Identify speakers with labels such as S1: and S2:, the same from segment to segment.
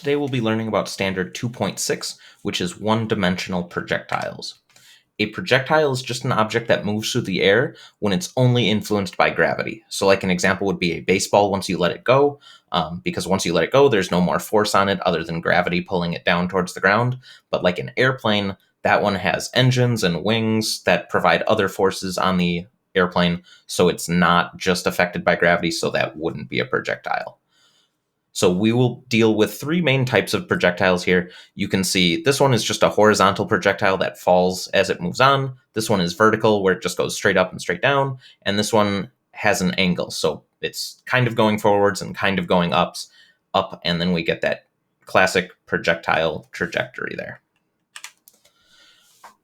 S1: Today we'll be learning about standard 2.6, which is one-dimensional projectiles. A projectile is just an object that moves through the air when it's only influenced by gravity. So like an example would be a baseball once you let it go, because once you let it go, there's no more force on it other than gravity pulling it down towards the ground. But like an airplane, that one has engines and wings that provide other forces on the airplane, so it's not just affected by gravity, so that wouldn't be a projectile. So we will deal with three main types of projectiles here. You can see this one is just a horizontal projectile that falls as it moves on. This one is vertical, where it just goes straight up and straight down. And this one has an angle, so it's kind of going forwards and kind of going up, and then we get that classic projectile trajectory there.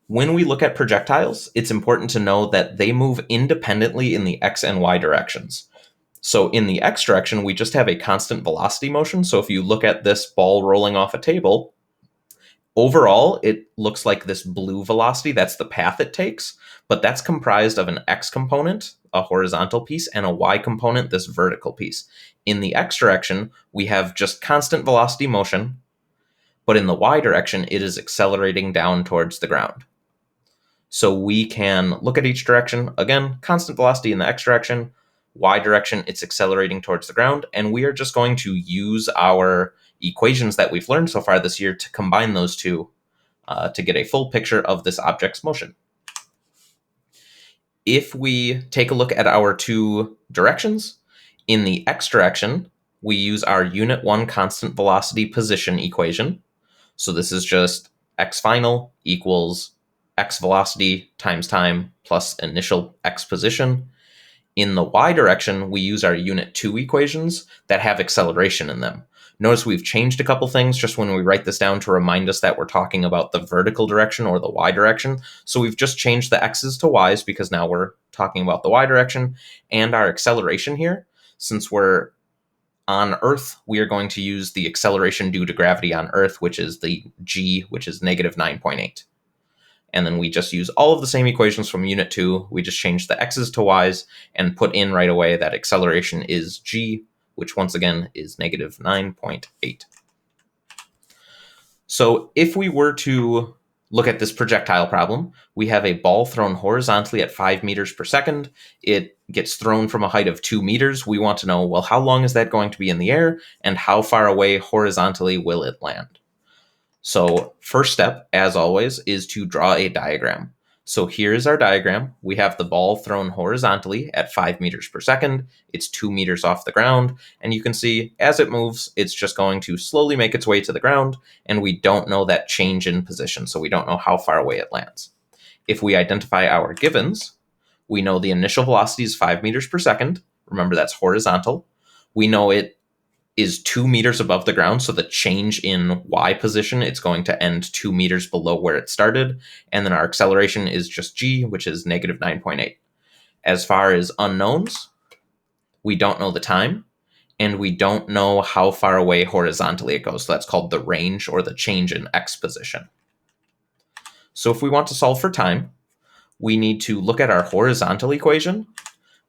S1: When we look at projectiles, it's important to know that they move independently in the x and y directions. So in the x direction, we just have a constant velocity motion. So if you look at this ball rolling off a table, overall, it looks like this blue velocity. That's the path it takes, but that's comprised of an x component, a horizontal piece, and a y component, this vertical piece. In the x direction, we have just constant velocity motion, but in the y direction, it is accelerating down towards the ground. So we can look at each direction. Again, constant velocity in the x direction, y direction, it's accelerating towards the ground, and we are just going to use our equations that we've learned so far this year to combine those two to get a full picture of this object's motion. If we take a look at our two directions, in the x direction, we use our unit 1 constant velocity position equation. So this is just x final equals x velocity times time plus initial x position. In the y direction, we use our unit 2 equations that have acceleration in them. Notice we've changed a couple things just when we write this down to remind us that we're talking about the vertical direction or the y direction. So we've just changed the x's to y's because now we're talking about the y direction. And our acceleration here, since we're on Earth, we are going to use the acceleration due to gravity on Earth, which is the g, which is negative 9.8. And then we just use all of the same equations from Unit 2. We just change the x's to y's and put in right away that acceleration is g, which once again is negative 9.8. So if we were to look at this projectile problem, we have a ball thrown horizontally at 5 meters per second. It gets thrown from a height of 2 meters. We want to know, well, how long is that going to be in the air, and how far away horizontally will it land? So first step, as always, is to draw a diagram. So here's our diagram. We have the ball thrown horizontally at 5 meters per second. It's 2 meters off the ground. And you can see as it moves, it's just going to slowly make its way to the ground. And we don't know that change in position. So we don't know how far away it lands. If we identify our givens, we know the initial velocity is 5 meters per second. Remember, that's horizontal. We know it is 2 meters above the ground, so the change in y position, it's going to end 2 meters below where it started, and then our acceleration is just g, which is negative 9.8. As far as unknowns, we don't know the time, and we don't know how far away horizontally it goes, so that's called the range or the change in x position. So if we want to solve for time, we need to look at our horizontal equation,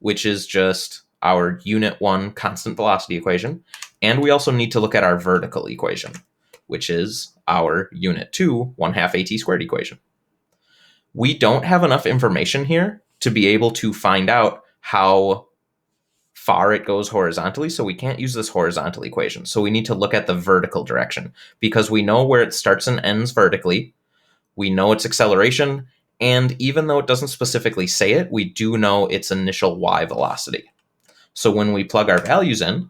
S1: which is just our unit 1 constant velocity equation. And we also need to look at our vertical equation, which is our unit 2 1/2 at squared equation. We don't have enough information here to be able to find out how far it goes horizontally, so we can't use this horizontal equation. So we need to look at the vertical direction, because we know where it starts and ends vertically. We know its acceleration, and even though it doesn't specifically say it, we do know its initial y velocity. So when we plug our values in,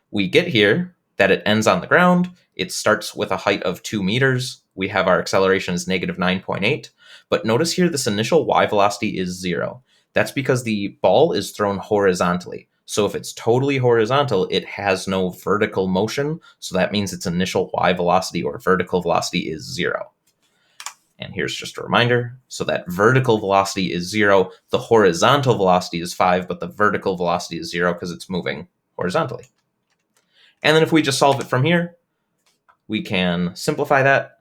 S1: we get here that it ends on the ground. It starts with a height of 2 meters. We have our acceleration is negative 9.8. But notice here this initial y velocity is 0. That's because the ball is thrown horizontally. So if it's totally horizontal, it has no vertical motion. So that means its initial y velocity or vertical velocity is 0. And here's just a reminder. So that vertical velocity is 0. The horizontal velocity is 5, but the vertical velocity is 0 because it's moving horizontally. And then if we just solve it from here, we can simplify that.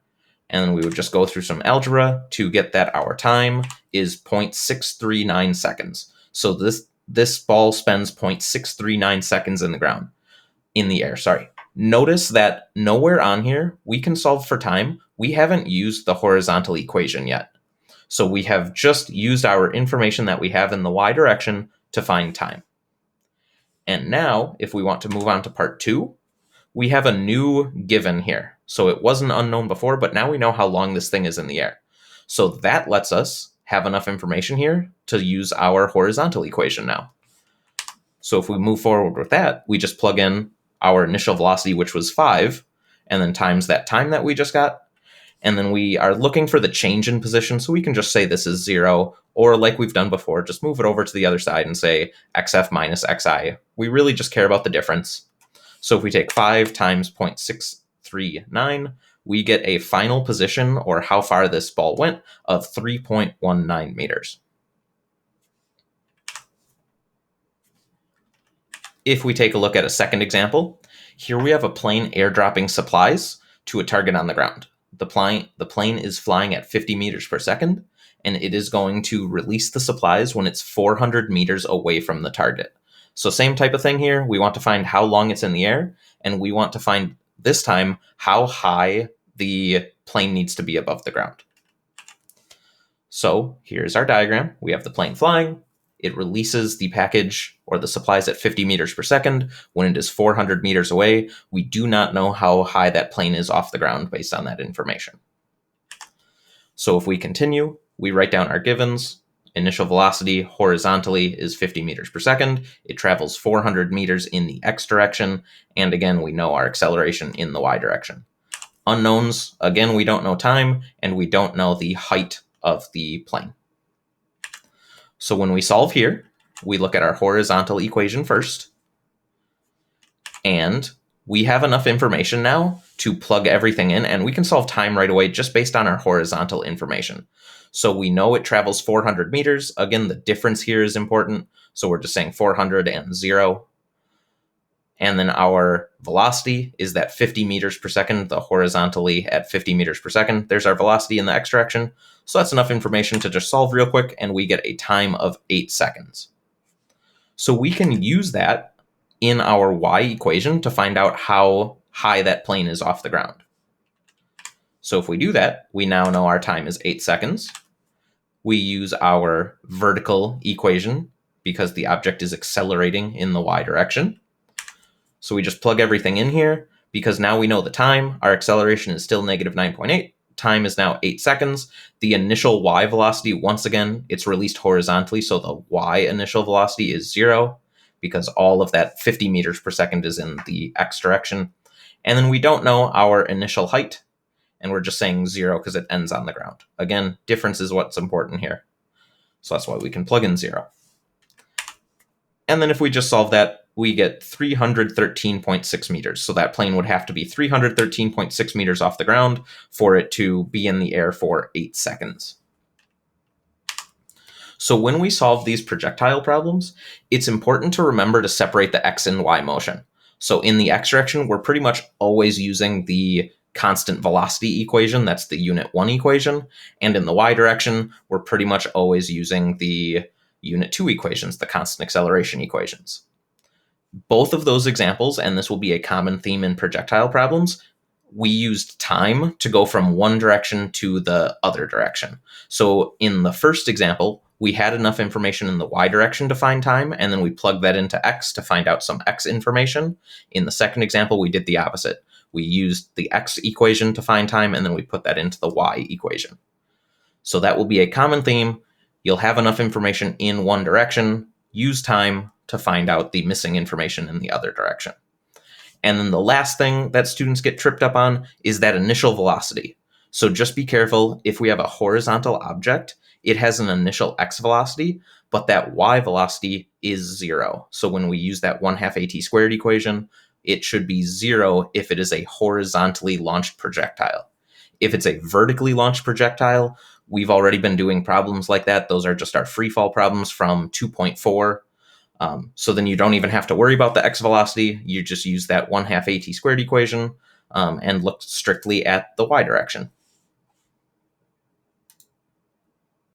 S1: And we would just go through some algebra to get that our time is 0.639 seconds. So this ball spends 0.639 seconds in the air. Notice that nowhere on here we can solve for time. We haven't used the horizontal equation yet. So we have just used our information that we have in the y direction to find time. And now, if we want to move on to part 2, we have a new given here. So it wasn't unknown before, but now we know how long this thing is in the air. So that lets us have enough information here to use our horizontal equation now. So if we move forward with that, we just plug in our initial velocity, which was 5, and then times that time that we just got. And then we are looking for the change in position, so we can just say this is 0, or like we've done before, just move it over to the other side and say xf minus xi. We really just care about the difference. So if we take 5 times 0.639, we get a final position, or how far this ball went, of 3.19 meters. If we take a look at a second example, here we have a plane airdropping supplies to a target on the ground. The plane is flying at 50 meters per second, and it is going to release the supplies when it's 400 meters away from the target. So same type of thing here. We want to find how long it's in the air, and we want to find, this time, how high the plane needs to be above the ground. So here's our diagram. We have the plane flying. It releases the package or the supplies at 50 meters per second when it is 400 meters away. We do not know how high that plane is off the ground based on that information. So if we continue, we write down our givens. Initial velocity horizontally is 50 meters per second. It travels 400 meters in the x direction. And again, we know our acceleration in the y direction. Unknowns, again, we don't know time, and we don't know the height of the plane. So when we solve here, we look at our horizontal equation first, and we have enough information now to plug everything in, and we can solve time right away just based on our horizontal information. So we know it travels 400 meters. Again, the difference here is important. So we're just saying 400 and 0. And then our velocity is that 50 meters per second, the horizontally at 50 meters per second. There's our velocity in the x direction. So that's enough information to just solve real quick, and we get a time of 8 seconds. So we can use that in our y equation to find out how high that plane is off the ground. So if we do that, we now know our time is 8 seconds. We use our vertical equation because the object is accelerating in the y direction. So we just plug everything in here because now we know the time. Our acceleration is still negative 9.8. Time is now 8 seconds. The initial y velocity, once again, it's released horizontally, so the y initial velocity is 0 because all of that 50 meters per second is in the x direction. And then we don't know our initial height, and we're just saying 0 because it ends on the ground. Again, difference is what's important here. So that's why we can plug in 0. And then if we just solve that, we get 313.6 meters. So that plane would have to be 313.6 meters off the ground for it to be in the air for 8 seconds. So when we solve these projectile problems, it's important to remember to separate the x and y motion. So in the x direction, we're pretty much always using the constant velocity equation, that's the unit 1 equation. And in the y direction, we're pretty much always using the unit 2 equations, the constant acceleration equations. Both of those examples, and this will be a common theme in projectile problems, we used time to go from one direction to the other direction. So in the first example, we had enough information in the y direction to find time, and then we plugged that into x to find out some x information. In the second example, we did the opposite. We used the x equation to find time, and then we put that into the y equation. So that will be a common theme. You'll have enough information in one direction, use time to find out the missing information in the other direction. And then the last thing that students get tripped up on is that initial velocity. So just be careful, if we have a horizontal object, it has an initial x velocity, but that y velocity is 0. So when we use that 1/2 at squared equation, it should be 0 if it is a horizontally launched projectile. If it's a vertically launched projectile, we've already been doing problems like that. Those are just our free fall problems from 2.4. So then you don't even have to worry about the x velocity. You just use that 1/2 at squared equation and look strictly at the y direction.